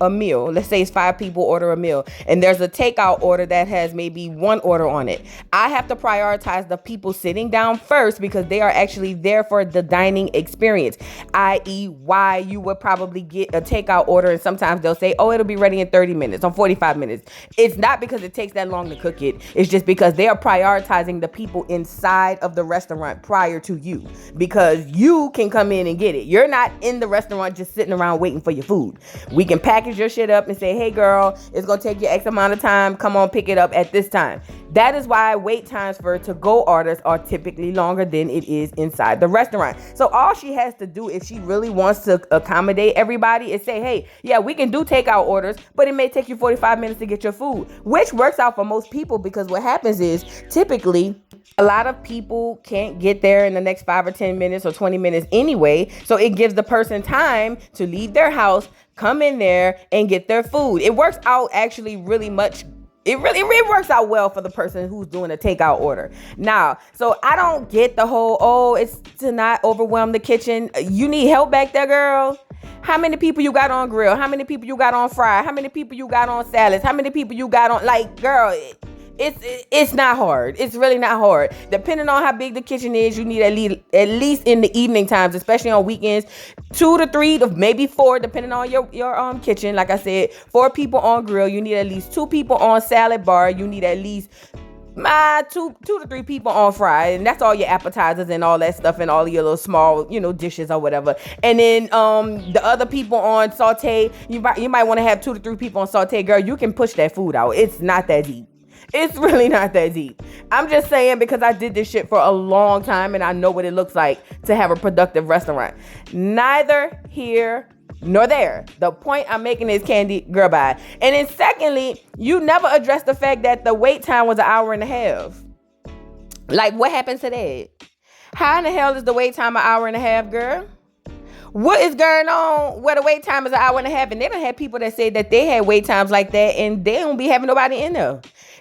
a meal. Let's say it's 5 people order a meal, and there's a takeout order that has maybe 1 order on it. I have to prioritize the people sitting down first because they are actually there for the dining experience, i.e. why you would probably get a takeout order and sometimes they'll say, oh, it'll be ready in 30 minutes or 45 minutes. It's not because it takes that long to cook it. It's just because they are prioritizing the people inside of the restaurant prior to you, because you can come in and get it. You're not in the restaurant just sitting around waiting for your food. We can package your shit up and say, hey girl, it's gonna take you X amount of time. Come on, pick it up at this time. That is why wait times for to-go orders are typically longer than it is inside the restaurant. So all she has to do, if she really wants to accommodate everybody, is say, hey, yeah, we can do takeout orders, but it may take you 45 minutes to get your food, which works out for most people, because what happens is typically a lot of people can't get there in the next 5 or 10 minutes or 20 minutes anyway. So it gives the person time to leave their house, come in there and get their food. It works out actually really much. It really works out well for the person who's doing a takeout order. Now, so I don't get the whole, it's to not overwhelm the kitchen. You need help back there, girl. How many people you got on grill? How many people you got on fry? How many people you got on salads? How many people you got on, like, girl, it's not hard. It's really not hard. Depending on how big the kitchen is, you need at least in the evening times, especially on weekends, 2 to 3 to maybe 4, depending on your kitchen. Like I said, 4 people on grill. You need at least 2 people on salad bar. You need at least two to 3 people on fry, and that's all your appetizers and all that stuff and all your little small, dishes or whatever. And then the other people on saute, you might want to have 2 to 3 people on saute. Girl, you can push that food out. It's not that deep. It's really not that deep. I'm just saying, because I did this shit for a long time and I know what it looks like to have a productive restaurant. Neither here nor there. The point I'm making is, Kandi, girl, bye. And then secondly, you never addressed the fact that the wait time was 1.5 hours. Like, what happened to that? How in the hell is the wait time 1.5 hours, girl? What is going on where the wait time is 1.5 hours? And they done had people that say that they had wait times like that and they don't be having nobody in there.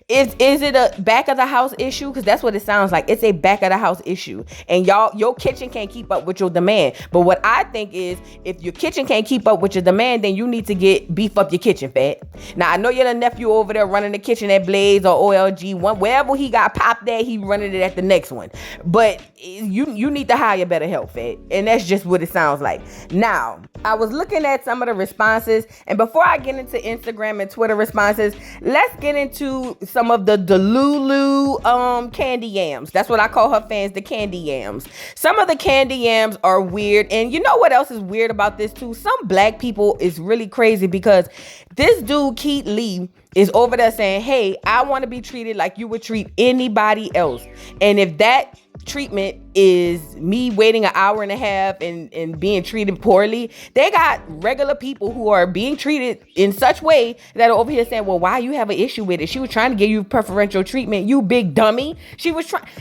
Is it a back of the house issue? Because that's what it sounds like. It's a back of the house issue. And your kitchen can't keep up with your demand. But what I think is, if your kitchen can't keep up with your demand, then you need to beef up your kitchen, fat. Now, I know you're the nephew over there running the kitchen at Blaze or OLG. Wherever he got popped at, he running it at the next one. But you need to hire better help, fat. And that's just what it sounds like. Now, I was looking at some of the responses. And before I get into Instagram and Twitter responses, let's get into some of the Delulu candy yams. That's what I call her fans, the candy yams. Some of the candy yams are weird. And you know what else is weird about this too? Some black people is really crazy, because this dude, Keith Lee, is over there saying, hey, I want to be treated like you would treat anybody else. And if that treatment is me waiting 1.5 hours and being treated poorly, they got regular people who are being treated in such way that are over here saying, well, why you have an issue with it? She was trying to give you preferential treatment, you big dummy.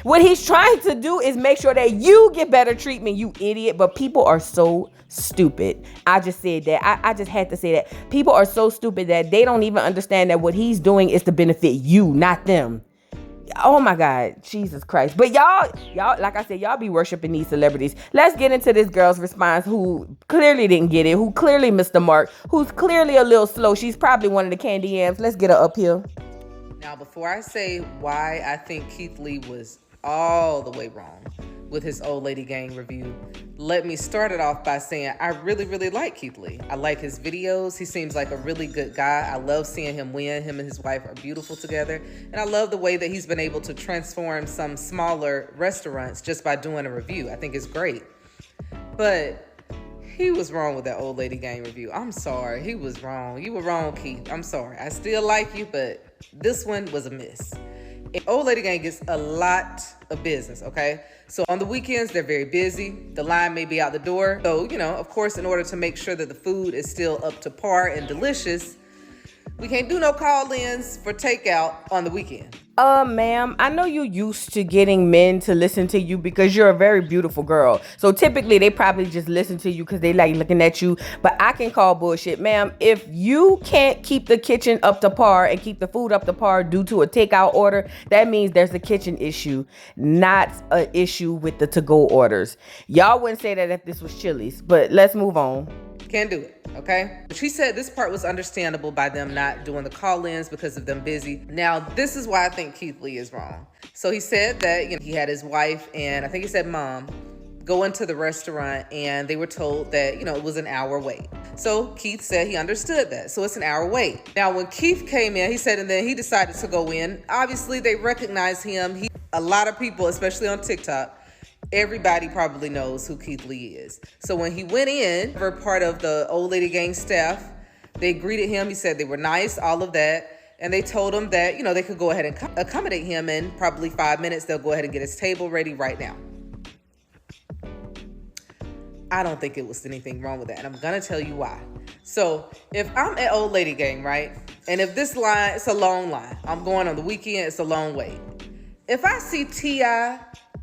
What he's trying to do is make sure that you get better treatment, you idiot. But people are so stupid. I just said that. I just had to say that. People are so stupid that they don't even understand that what he's doing is to benefit you, not them. Oh my God, Jesus Christ. But y'all, like I said, y'all be worshiping these celebrities. Let's get into this girl's response, who clearly didn't get it, who clearly missed the mark, who's clearly a little slow. She's probably one of the candy yams. Let's get her up here. Now, before I say why I think Keith Lee was all the way wrong with his Old Lady Gang review, let me start it off by saying I really, really like Keith Lee. I like his videos. He seems like a really good guy. I love seeing him win. Him and his wife are beautiful together. And I love the way that he's been able to transform some smaller restaurants just by doing a review. I think it's great. But he was wrong with that Old Lady Gang review. I'm sorry. He was wrong. You were wrong, Keith. I'm sorry. I still like you, but this one was a miss. And Old Lady Gang gets a lot of business, okay? So on the weekends, they're very busy. The line may be out the door. So, of course, in order to make sure that the food is still up to par and delicious, we can't do no call-ins for takeout on the weekend. Ma'am, I know you used to getting men to listen to you because you're a very beautiful girl. So typically they probably just listen to you because they like looking at you. But I can call bullshit. Ma'am, if you can't keep the kitchen up to par and keep the food up to par due to a takeout order, that means there's a kitchen issue, not an issue with the to-go orders. Y'all wouldn't say that if this was Chili's, but let's move on. Can't do it, okay? But she said this part was understandable by them not doing the call-ins because of them busy. Now, this is why I think Keith Lee is wrong. So he said that he had his wife and I think he said mom go into the restaurant and they were told that, it was an hour wait. So Keith said he understood that. So it's an hour wait. Now, when Keith came in, he said, and then he decided to go in. Obviously, they recognized him. A lot of people, especially on TikTok, everybody probably knows who Keith Lee is. So when he went in, for part of the old lady gang staff, they greeted him. He said they were nice, all of that. And they told him that, they could go ahead and accommodate him in probably 5 minutes. They'll go ahead and get his table ready right now. I don't think it was anything wrong with that. And I'm going to tell you why. So if I'm at Old Lady Gang, right? And if this line, it's a long line. I'm going on the weekend, it's a long wait. If I see T.I.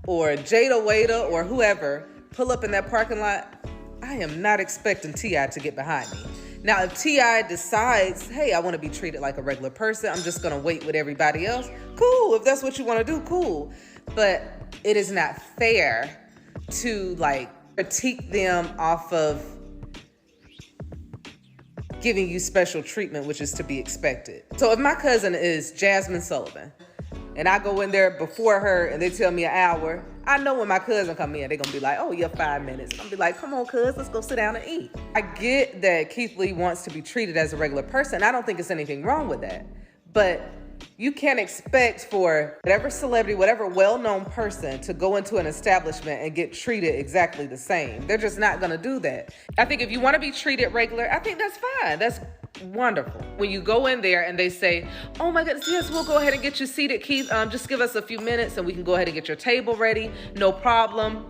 or Jada Waiter or whoever pull up in that parking lot, I am not expecting T.I. to get behind me. Now, if T.I. decides, hey, I want to be treated like a regular person, I'm just going to wait with everybody else, cool. If that's what you want to do, cool. But it is not fair to critique them off of giving you special treatment, which is to be expected. So if my cousin is Jasmine Sullivan, and I go in there before her and they tell me an hour, I know when my cousin come in, they're going to be like, oh, yeah, 5 minutes. I'm going to be like, come on, cuz, let's go sit down and eat. I get that Keith Lee wants to be treated as a regular person. I don't think there's anything wrong with that. But you can't expect for whatever celebrity, whatever well-known person to go into an establishment and get treated exactly the same. They're just not going to do that. I think if you want to be treated regular, I think that's fine. That's wonderful. When you go in there and they say, oh my goodness, yes, we'll go ahead and get you seated, Keith. Just give us a few minutes and we can go ahead and get your table ready. No problem.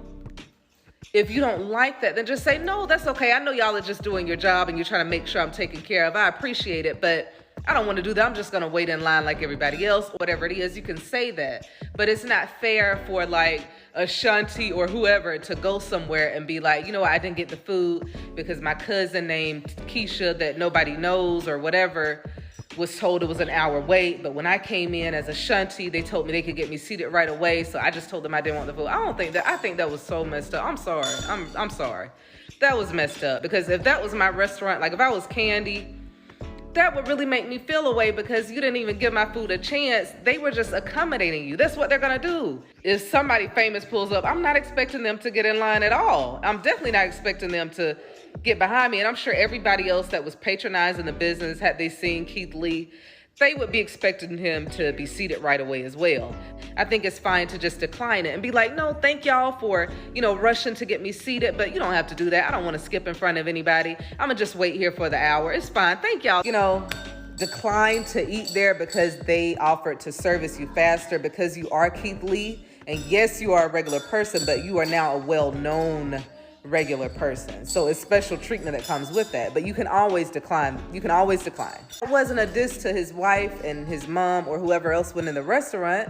If you don't like that, then just say, no, that's okay. I know y'all are just doing your job and you're trying to make sure I'm taken care of. I appreciate it, but I don't want to do that. I'm just going to wait in line like everybody else. Whatever it is, you can say that. But it's not fair for Ashanti or whoever to go somewhere and be like, I didn't get the food because my cousin named Keisha that nobody knows or whatever was told it was an hour wait. But when I came in as Ashanti, they told me they could get me seated right away. So I just told them I didn't want the food. I think that was so messed up. I'm sorry. I'm sorry. That was messed up because if that was my restaurant, if I was Kandi, that would really make me feel away because you didn't even give my food a chance. They were just accommodating you. That's what they're going to do. If somebody famous pulls up, I'm not expecting them to get in line at all. I'm definitely not expecting them to get behind me. And I'm sure everybody else that was patronizing the business, had they seen Keith Lee, they would be expecting him to be seated right away as well. I think it's fine to just decline it and be like, no, thank y'all for, rushing to get me seated, but you don't have to do that. I don't want to skip in front of anybody. I'm gonna just wait here for the hour. It's fine. Thank y'all. Decline to eat there because they offered to service you faster because you are Keith Lee. And yes, you are a regular person, but you are now a well-known regular person. So it's special treatment that comes with that, but you can always decline. It wasn't a diss to his wife and his mom or whoever else went in the restaurant.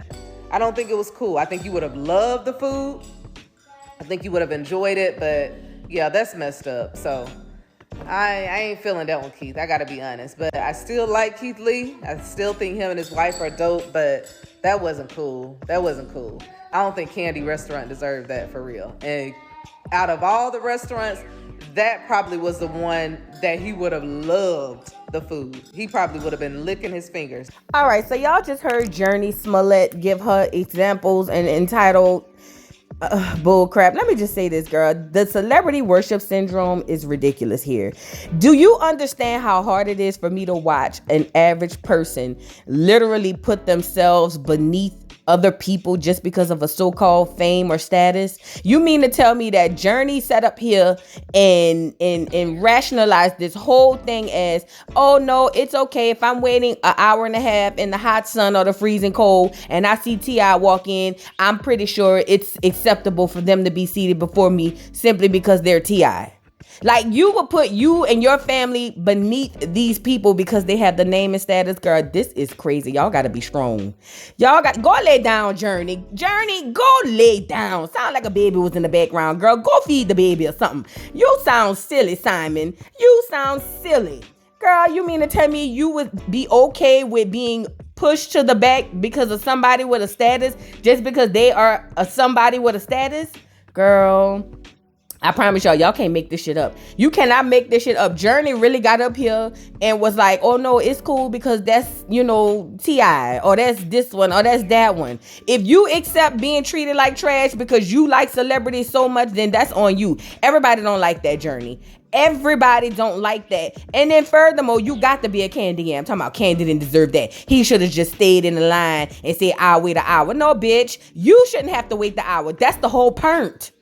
I don't think it was cool. I think you would have loved the food. I think you would have enjoyed it, but yeah, that's messed up. So I ain't feeling that one, Keith. I gotta be honest, but I still like Keith Lee. I still think him and his wife are dope, but that wasn't cool. I don't think Kandi restaurant deserved that for real. And out of all the restaurants, that probably was the one that he would have loved the food. He probably would have been licking his fingers. All right, so y'all just heard Journey Smollett give her examples and entitled bull crap. Let me just say this, girl. The celebrity worship syndrome is ridiculous here. Do you understand how hard it is for me to watch an average person literally put themselves beneath other people just because of a so-called fame or status? You mean to tell me that Journey sat up here and rationalized this whole thing as, oh no, it's okay if I'm waiting an hour and a half in the hot sun or the freezing cold and I see T.I. walk in, I'm pretty sure it's acceptable for them to be seated before me simply because they're T.I. Like, you would put you and your family beneath these people because they have the name and status. Girl, this is crazy. Y'all got to be strong. Y'all got go lay down, Journey. Journey, go lay down. Sound like a baby was in the background. Girl, go feed the baby or something. You sound silly, Simon. You sound silly. Girl, you mean to tell me you would be okay with being pushed to the back because of somebody with a status just because they are a somebody with a status? Girl, I promise y'all can't make this shit up. You cannot make this shit up. Journey really got up here and was like, oh no, it's cool because that's, T.I. or that's this one or that's that one. If you accept being treated like trash because you like celebrities so much, then that's on you. Everybody don't like that, Journey. Everybody don't like that. And then furthermore, you got to be a Kandi. I'm talking about Kandi didn't deserve that. He should have just stayed in the line and said, I'll wait an hour. No, bitch. You shouldn't have to wait the hour. That's the whole point.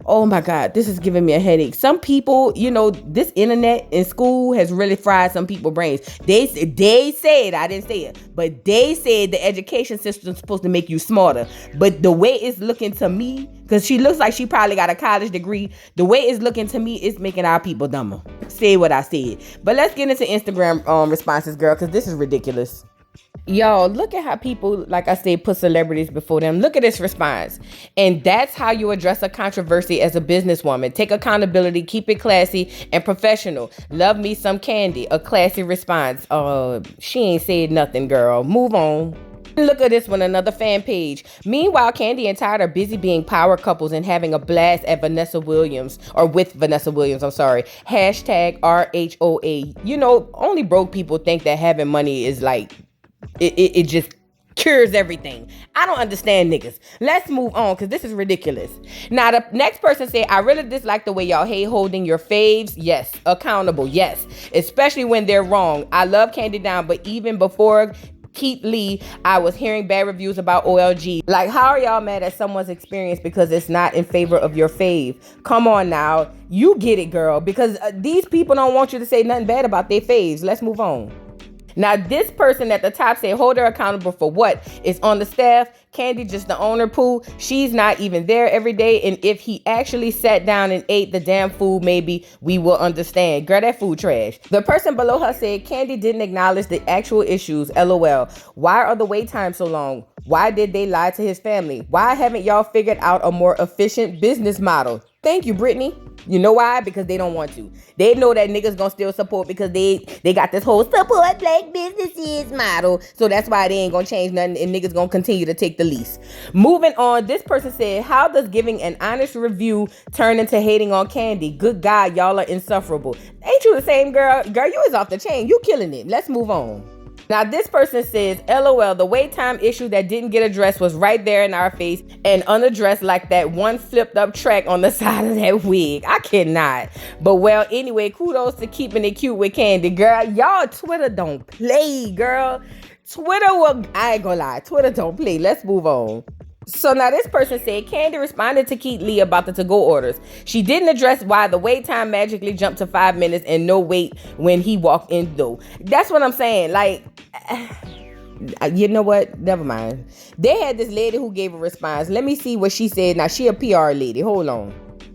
Oh my God, this is giving me a headache. Some people, this internet in school has really fried some people's brains. They said, I didn't say it, but they said the education system is supposed to make you smarter. But the way it's looking to me, because she looks like she probably got a college degree, the way it's looking to me, it's making our people dumber. Say what I said. But let's get into Instagram responses, girl, because this is ridiculous. Y'all, look at how people, like I said, put celebrities before them. Look at this response. And that's how you address a controversy as a businesswoman. Take accountability, keep it classy and professional. Love me some Kandi. A classy response. She ain't said nothing, girl. Move on. Look at this one, another fan page. Meanwhile, Kandi and Todd are busy being power couples and having a blast at with Vanessa Williams, I'm sorry. Hashtag RHOA. Only broke people think that having money is like, it just cures everything. I don't understand niggas. Let's move on because this is ridiculous. Now, the next person said, I really dislike the way y'all hate holding your faves. Yes. Accountable. Yes. Especially when they're wrong. I love Kandi down, but even before Keith Lee, I was hearing bad reviews about OLG. Like, how are y'all mad at someone's experience because it's not in favor of your fave? Come on now. You get it, girl. Because these people don't want you to say nothing bad about their faves. Let's move on. Now, this person at the top said, hold her accountable for what? It's on the staff. Kandi just the owner, poo. She's not even there every day. And if he actually sat down and ate the damn food, maybe we will understand. Girl, that food trash. The person below her said, Kandi didn't acknowledge the actual issues. LOL. Why are the wait times so long? Why did they lie to his family? Why haven't y'all figured out a more efficient business model? Thank you, Brittany. You know why? Because they don't want to. They know that niggas gonna still support because they got this whole support black businesses model. So that's why they ain't gonna change nothing and niggas gonna continue to take the lease. Moving on, this person said, how does giving an honest review turn into hating on Kandi? Good God, y'all are insufferable. Ain't you the same girl? Girl, you is off the chain. You killing it. Let's move on. Now, this person says, LOL, the wait time issue that didn't get addressed was right there in our face and unaddressed like that one flipped up track on the side of that wig. I cannot. But well, anyway, kudos to keeping it cute with Kandi. Girl, y'all, Twitter don't play, girl. I ain't gonna lie. Twitter don't play. Let's move on. So now this person said, Kandi responded to Keith Lee about the to-go orders. She didn't address why the wait time magically jumped to 5 minutes and no wait when he walked in though. That's what I'm saying. Like, you know what? Never mind. They had this lady who gave a response. Let me see what she said. Now, she a PR lady. Hold on.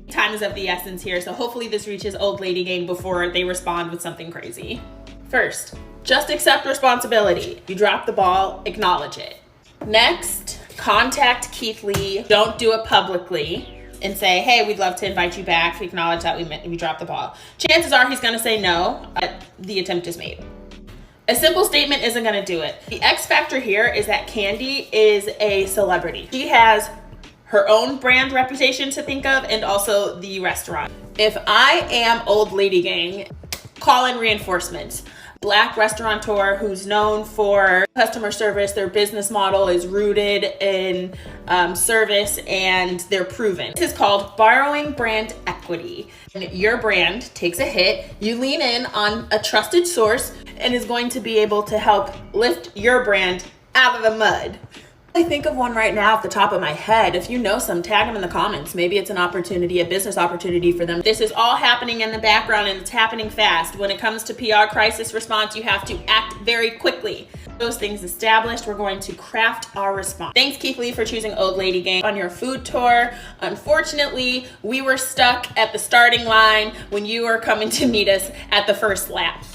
Time is of the essence here, so hopefully this reaches old lady gang before they respond with something crazy. First, just accept responsibility. You drop the ball, acknowledge it. Next, contact Keith Lee. Don't do it publicly and say, hey, we'd love to invite you back. We acknowledge that we dropped the ball. Chances are he's going to say no, but the attempt is made. A simple statement isn't going to do it. The X factor here is that Kandi is a celebrity. She has her own brand reputation to think of and also the restaurant. If I am old lady gang, call in reinforcements. Black restaurateur who's known for customer service, their business model is rooted in service and they're proven. This is called borrowing brand equity. And your brand takes a hit, you lean in on a trusted source and is going to be able to help lift your brand out of the mud. I think of one right now off the top of my head. If you know some, tag them in the comments. Maybe it's an opportunity, a business opportunity for them. This is all happening in the background and it's happening fast. When it comes to PR crisis response, you have to act very quickly. Those things established, we're going to craft our response. Thanks, Keith Lee, for choosing Old Lady Gang on your food tour. Unfortunately, we were stuck at the starting line when you were coming to meet us at the first lap.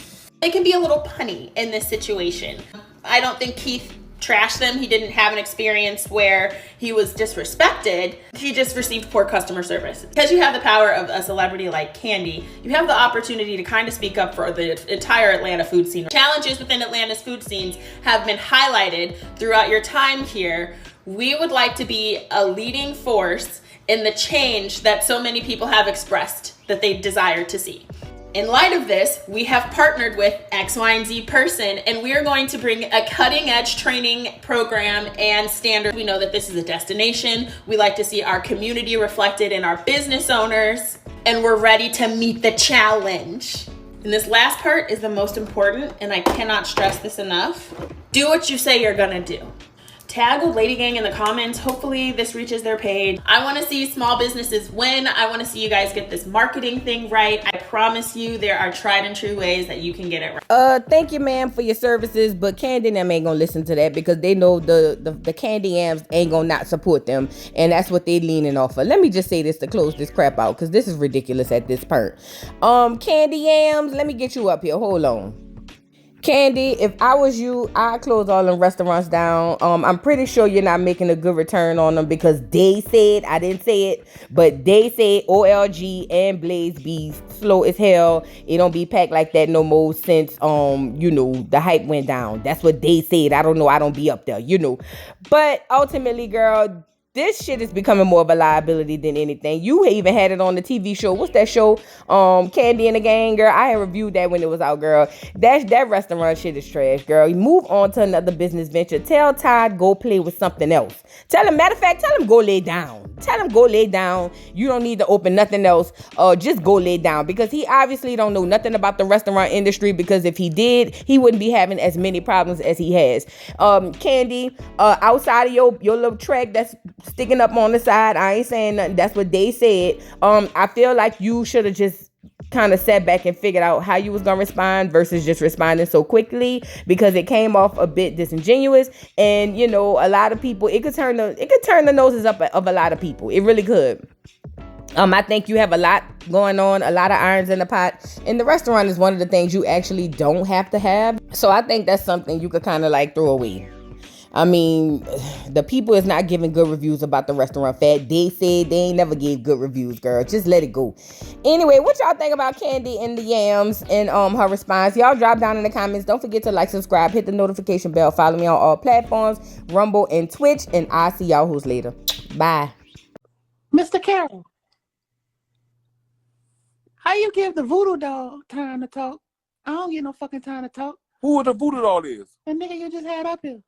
It can be a little punny in this situation. I don't think Keith trashed them. He didn't have an experience where he was disrespected. He just received poor customer service. Because you have the power of a celebrity like Kandi, you have the opportunity to kind of speak up for the entire Atlanta food scene. Challenges within Atlanta's food scenes have been highlighted throughout your time here. We would like to be a leading force in the change that so many people have expressed that they desire to see. In light of this, we have partnered with X, Y, and Z person, and we are going to bring a cutting edge training program and standard. We know that this is a destination. We like to see our community reflected in our business owners, and we're ready to meet the challenge. And this last part is the most important, and I cannot stress this enough. Do what you say you're gonna do. Tag Old Lady Gang in the comments. Hopefully this reaches their page. I want to see small businesses win. I want to see you guys get this marketing thing right. I promise you there are tried and true ways that you can get it right. Thank you, ma'am, for your services, but Kandi and them ain't gonna listen to that because they know the Kandi Yams ain't gonna not support them, and that's what they leaning off of. Let me just say this to close this crap out because this is ridiculous at this part. Kandi Yams, let me get you up here. Hold on. Kandi, if I was you, I'd close all them restaurants down. I'm pretty sure you're not making a good return on them because they said, I didn't say it, but they said OLG and Blaze be slow as hell. It don't be packed like that no more since, the hype went down. That's what they said. I don't know. I don't be up there, But ultimately, girl, this shit is becoming more of a liability than anything. You even had it on the TV show. What's that show? Kandi and the Gang, girl. I had reviewed that when it was out, girl. That restaurant shit is trash, girl. You move on to another business venture. Tell Todd go play with something else. Matter of fact, tell him go lay down. Tell him go lay down. You don't need to open nothing else. Just go lay down because he obviously don't know nothing about the restaurant industry because if he did, he wouldn't be having as many problems as he has. Kandi, outside of your little track that's sticking up on the side, I ain't saying nothing. That's what they said. I feel like you should have just kind of sat back and figured out how you was gonna respond versus just responding so quickly because it came off a bit disingenuous, and a lot of people, it could turn the noses up of a lot of people. It really could. I think you have a lot going on, a lot of irons in the pot, and the restaurant is one of the things you actually don't have to have. So I think that's something you could kind of like throw away. I mean, the people is not giving good reviews about the restaurant fat. They said they ain't never gave good reviews, girl. Just let it go. Anyway, what y'all think about Kandi and the Yams and her response? Y'all drop down in the comments. Don't forget to like, subscribe, hit the notification bell, follow me on all platforms, Rumble and Twitch, and I'll see y'all who's later. Bye. Mr. Carroll, how you give the voodoo doll time to talk? I don't get no fucking time to talk. Who the voodoo doll is? The nigga you just had up here.